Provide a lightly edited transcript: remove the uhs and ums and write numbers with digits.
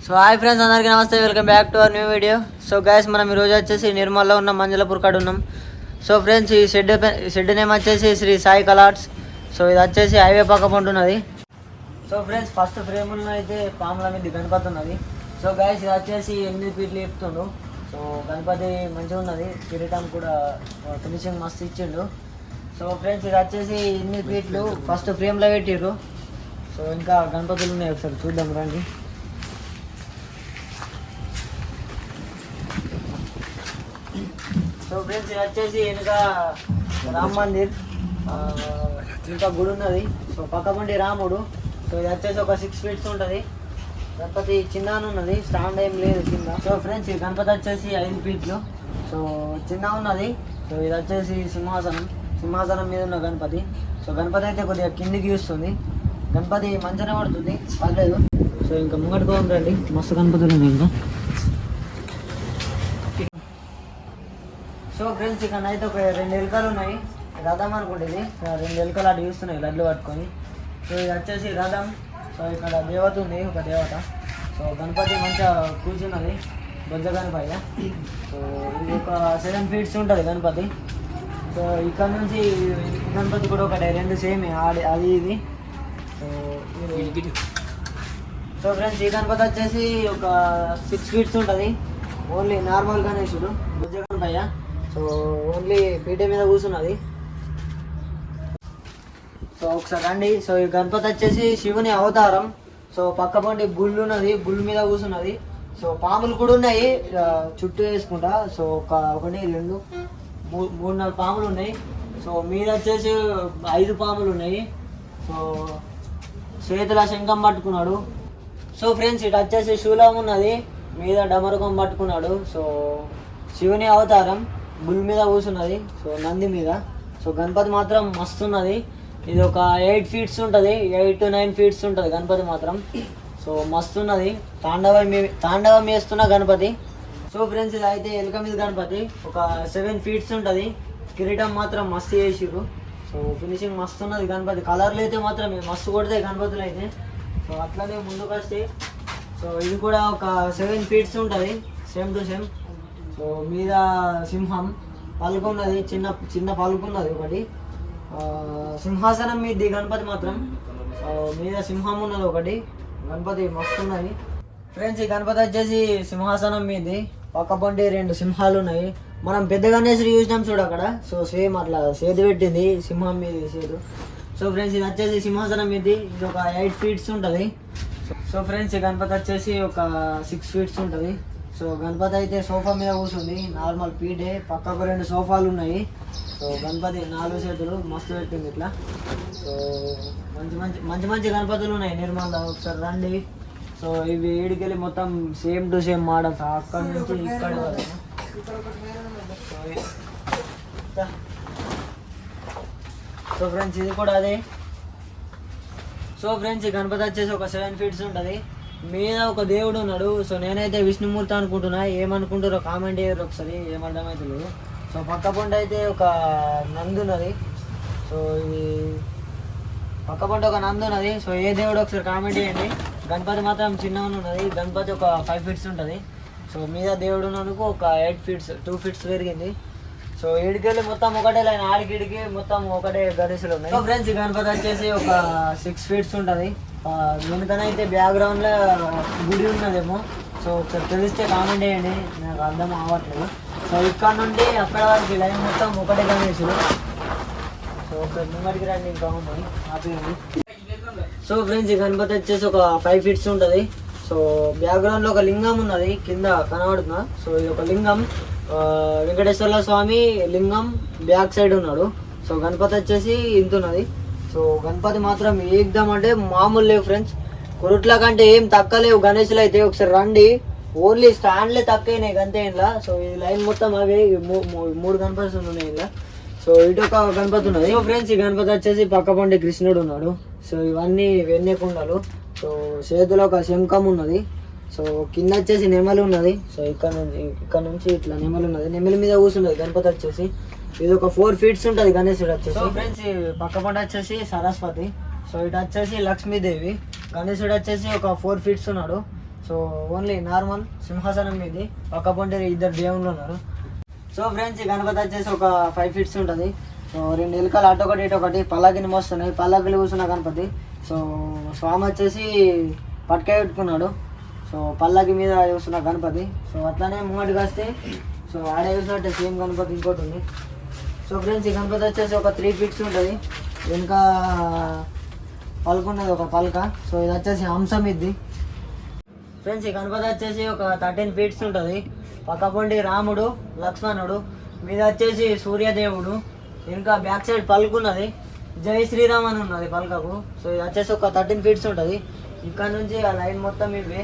So hi friends, అందరికీ నమస్తే. Welcome back to our new video. So guys, మనం ఈరోజు వచ్చేసి నిర్మల్లో ఉన్న మంజులపూర్ కాడ ఉన్నాం. సో ఫ్రెండ్స్, ఈ షెడ్ నేమ్ వచ్చేసి శ్రీ సాయి కలార్ట్స్. సో ఇది వచ్చేసి హైవే పక్క ఉంటున్నది. సో ఫ్రెండ్స్, ఫస్ట్ ఫ్రేముల్లో అయితే పాముల మీద గణపతి ఉన్నది. సో గైస్, ఇది వచ్చేసి 8 ఫీట్లు చెప్తుండు. సో గణపతి మంచిగా ఉన్నది, కిరీటం కూడా ఫినిషింగ్ మస్తు ఇచ్చిండు. సో ఫ్రెండ్స్, ఇది వచ్చేసి 8 ఫీట్లు ఫస్ట్ ఫ్రేమ్లో పెట్టిర్రు. సో ఇంకా గణపతులు ఉన్నాయి, ఒకసారి చూద్దాం రండి. సో ఫ్రెండ్స్, ఇది వచ్చేసి వెనుక రామ్ మందిర్, ఇంకా గుడి ఉన్నది. సో పక్క పండి రాముడు. సో ఇది వచ్చేసి ఒక 6 ఫీట్స్ ఉంటుంది. గణపతి చిన్న ఉన్నది, స్టాండ్ ఏం లేదు కింద. సో ఫ్రెండ్స్, ఈ గణపతి వచ్చేసి 5 ఫీట్లు. సో చిన్న ఉన్నది. సో ఇది వచ్చేసి సింహాసనం మీద ఉన్న గణపతి. సో గణపతి అయితే కొద్దిగా కిందికి చూస్తుంది. గణపతి మంచిగా పడుతుంది, పర్లేదు. సో ఇంకా ముంగటికి పోదాం రండి, మస్తు గణపతులు ఉన్నాయి ఇంకా. సో ఫ్రెండ్స్, ఇక్కడ అయితే ఒక 2 ఎలుకలు ఉన్నాయి. రథం అనుకుంటుంది, 2 ఎలుకలు అటు చూస్తున్నాయి లడ్లు పట్టుకొని. సో ఇది వచ్చేసి రథం. సో ఇక్కడ దేవత ఉంది, ఒక దేవత. సో గణపతి మంచిగా కూర్చున్నది బొజ్జ గణపతి. సో ఇది ఒక 7 ఫీట్స్ ఉంటుంది గణపతి. సో ఇక్కడ నుంచి గణపతి కూడా ఒకటి 2 సేమే, అది ఇది. సో ఫ్రెండ్స్, ఈ గణపతి వచ్చేసి ఒక 6 ఫీట్స్ ఉంటుంది. ఓన్లీ నార్మల్ గణేశుడు, బొజ్జ గణపయ్య. సో ఓన్లీ పీఠ మీద కూర్చున్నది. సో ఒకసారి రండి. సో ఈ గణపతి వచ్చేసి శివుని అవతారం. సో పక్క పండి గుళ్ళు ఉన్నది, గుళ్ళు మీద కూర్చున్నది. సో పాములు కూడా ఉన్నాయి చుట్టూ వేసుకుంటా. సో 1 2 3 4 పాములు ఉన్నాయి. సో మీద వచ్చేసి 5 పాములు ఉన్నాయి. సో చేతుల శంఖం పట్టుకున్నాడు. సో ఫ్రెండ్స్, ఇటు వచ్చేసి శూలం ఉన్నది, మీద డమరుకం పట్టుకున్నాడు. సో శివుని అవతారం బుల్ మీద కూర్చున్నది. సో నంది మీద. సో గణపతి మాత్రం మస్తు ఉన్నది. ఇది ఒక 8 ఫీట్స్ ఉంటుంది, 8 to 9 ఫీట్స్ ఉంటుంది గణపతి మాత్రం. సో మస్తు ఉన్నది, తాండవం వేస్తున్న గణపతి. సో ఫ్రెండ్స్, ఇది అయితే ఎలుక మీద గణపతి, ఒక 7 ఫీట్స్ ఉంటుంది. కిరీటం మాత్రం మస్తు చేసిర్రు. సో ఫినిషింగ్ మస్తు ఉన్నది గణపతి. కలర్లు అయితే మాత్రం మస్తు కొడతాయి గణపతులు అయితే. సో అట్లానే ముందుకు వస్తే, సో ఇది కూడా ఒక 7 ఫీట్స్ ఉంటుంది, సేమ్ టు సేమ్. సో మీద సింహం పలుకున్నది, చిన్న పలుకున్నది ఒకటి. సింహాసనం మీద గణపతి మాత్రం మీద సింహం ఉన్నది ఒకటి. గణపతి మస్తు ఉన్నది ఫ్రెండ్స్. ఈ గణపతి వచ్చేసి సింహాసనం మీద పక్క పండి 2 సింహాలు ఉన్నాయి. మనం పెద్ద గణేశుడు చూసినాం చూడు అక్కడ. సో సేమ్ అట్లా సేదు పెట్టింది సింహం మీద సేదు. సో ఫ్రెండ్స్, ఇది వచ్చేసి సింహాసనం మీద, ఇది ఒక 8 ఫీట్స్ ఉంటుంది. సో ఫ్రెండ్స్, ఈ గణపతి వచ్చేసి ఒక 6 ఫీట్స్ ఉంటుంది. సో గణపతి అయితే సోఫా మీద కూర్చుంది, నార్మల్ పీటే. పక్కకు 2 సోఫాలు ఉన్నాయి. సో గణపతి 4 చేతులు మస్తు పెట్టింది ఇట్లా. సో మంచి గణపతులు ఉన్నాయి నిర్మల్లో, ఒకసారి రండి. సో ఇవి ఏడికెళ్ళి మొత్తం సేమ్ టు సేమ్ మోడల్స్, అక్కడ నుంచి ఇక్కడ వరకు. సో ఫ్రెండ్స్, ఇది కూడా అదే. సో ఫ్రెండ్స్, ఈ గణపతి వచ్చేసి ఒక 7 ఫీట్స్ ఉంటుంది. మీద ఒక దేవుడు ఉన్నాడు. సో నేనైతే విష్ణుమూర్తి అనుకుంటున్నా, ఏమనుకుంటారో కామెంట్ చేయరు ఒకసారి, ఏమర్థమవుతుంది. సో పక్క పంట అయితే ఒక నంది ఉన్నది. సో ఇది పక్క పంట ఒక నంది ఉన్నది. సో ఏ దేవుడు ఒకసారి కామెంట్ చేయండి. గణపతి మాత్రం చిన్నగా ఉన్నది. గణపతి ఒక 5 ఫీట్స్ ఉంటుంది. సో మీద దేవుడు ఉన్నందుకు ఒక 8 ఫీట్స్ 2 ఫీట్స్ పెరిగింది. సో ఏడికెళ్ళి మొత్తం ఒకటే లైన్, ఆడికిడికి మొత్తం ఒకటే గణేశులు ఉన్నాయి. సో ఫ్రెండ్స్, ఈ గణపతి వచ్చేసి ఒక 6 ఫీట్స్ ఉంటుంది. వెనుకనైతే బ్యాక్గ్రౌండ్లో గుడి ఉన్నదేమో. సో ఒకసారి తెలిస్తే కామెంట్ చేయండి, నాకు అర్థం అవ్వట్లేదు. సో ఇక్కడ నుండి అక్కడ వరకు లైన్ మొత్తం ఒకటే గణేశులు. సో ఒకసారి ముంగడికి రండి, ఇంకా ఉన్నాయి ఆపేయండి. సో ఫ్రెండ్స్, ఈ గణపతి వచ్చేసి ఒక 5 ఫీట్స్ ఉంటుంది. సో బ్యాక్గ్రౌండ్లో ఒక లింగం ఉన్నది కింద కనబడుతుందా. సో ఇది ఒక లింగం, వెంకటేశ్వర స్వామి లింగం బ్యాక్ సైడ్ ఉన్నాడు. సో గణపతి వచ్చేసి ఇంత ఉన్నది. సో గణపతి మాత్రం ఏకదం అంటే మామూలు లేవు ఫ్రెండ్స్, కురుట్ల కంటే ఏం తక్కలేవు గణేశులు అయితే. ఒకసారి రండి, ఓన్లీ స్టాండ్లే తక్కువైనాయి గంతే ఇలా. సో ఈ లైన్ మొత్తం అవే 3 గణపతులు ఉన్నాయి ఇలా. సో ఇటు ఒక గణపతి ఉన్నది. సో ఫ్రెండ్స్, ఈ గణపతి వచ్చేసి పక్క పండి కృష్ణుడు ఉన్నాడు. సో ఇవన్నీ వెన్నె కుండలు. సో చేతిలో ఒక శంఖం ఉన్నది. సో కింద వచ్చేసి నెమలి ఉన్నది. సో ఇక్కడ నుంచి ఇట్లా నెమలి ఉన్నది, నెమలి మీద కూర్చున్నది గణపతి వచ్చేసి. ఇది ఒక 4 ఫీట్స్ ఉంటుంది గణేశుడు వచ్చేసి. సో ఫ్రెండ్స్, పక్క పంట వచ్చేసి సరస్వతి. సో ఇటు వచ్చేసి లక్ష్మీదేవి. గణేశుడు వచ్చేసి ఒక 4 ఫీట్స్ ఉన్నాడు. సో ఓన్లీ నార్మల్ సింహాసనం ఇది. పక్క పొంటి ఇద్దరు దేవుళ్ళు ఉన్నారు. సో ఫ్రెండ్స్ ఈ గణపతి వచ్చేసి ఒక 5 ఫీట్స్ ఉంటుంది. సో 2 ఎలుకలు అటొకటి ఇటొకటి పల్లకిని మోస్తున్నాయి. పల్లకిలు కూర్చున్న గణపతి. సో స్వామి వచ్చేసి పట్కాయ పెట్టుకున్నాడు. సో పల్లకి మీద చూస్తున్న గణపతి. సో అట్లానే ముంగటికి వస్తే సో ఆడే చూసినట్టే సేమ్ గణపతి ఇంకోటి ఉంది. సో ఫ్రెండ్స్ ఈ గణపతి వచ్చేసి ఒక 3 ఫీట్స్ ఉంటుంది. వెనుక పలుకున్నది ఒక పలక. సో ఇది వచ్చేసి హంసం ఇది. ఫ్రెండ్స్ ఈ గణపతి వచ్చేసి ఒక 13 ఫీట్స్ ఉంటుంది. పక్కపొండి రాముడు లక్ష్మణుడు, మీద వచ్చేసి సూర్యదేవుడు, ఇంకా బ్యాక్ సైడ్ పలుకున్నది జై శ్రీరామ్ అని ఉన్నది పలకకు. సో ఇది వచ్చేసి ఒక 13 ఫీట్స్ ఉంటుంది. ఇక్కడ నుంచి ఆ లైన్ మొత్తం ఇవే.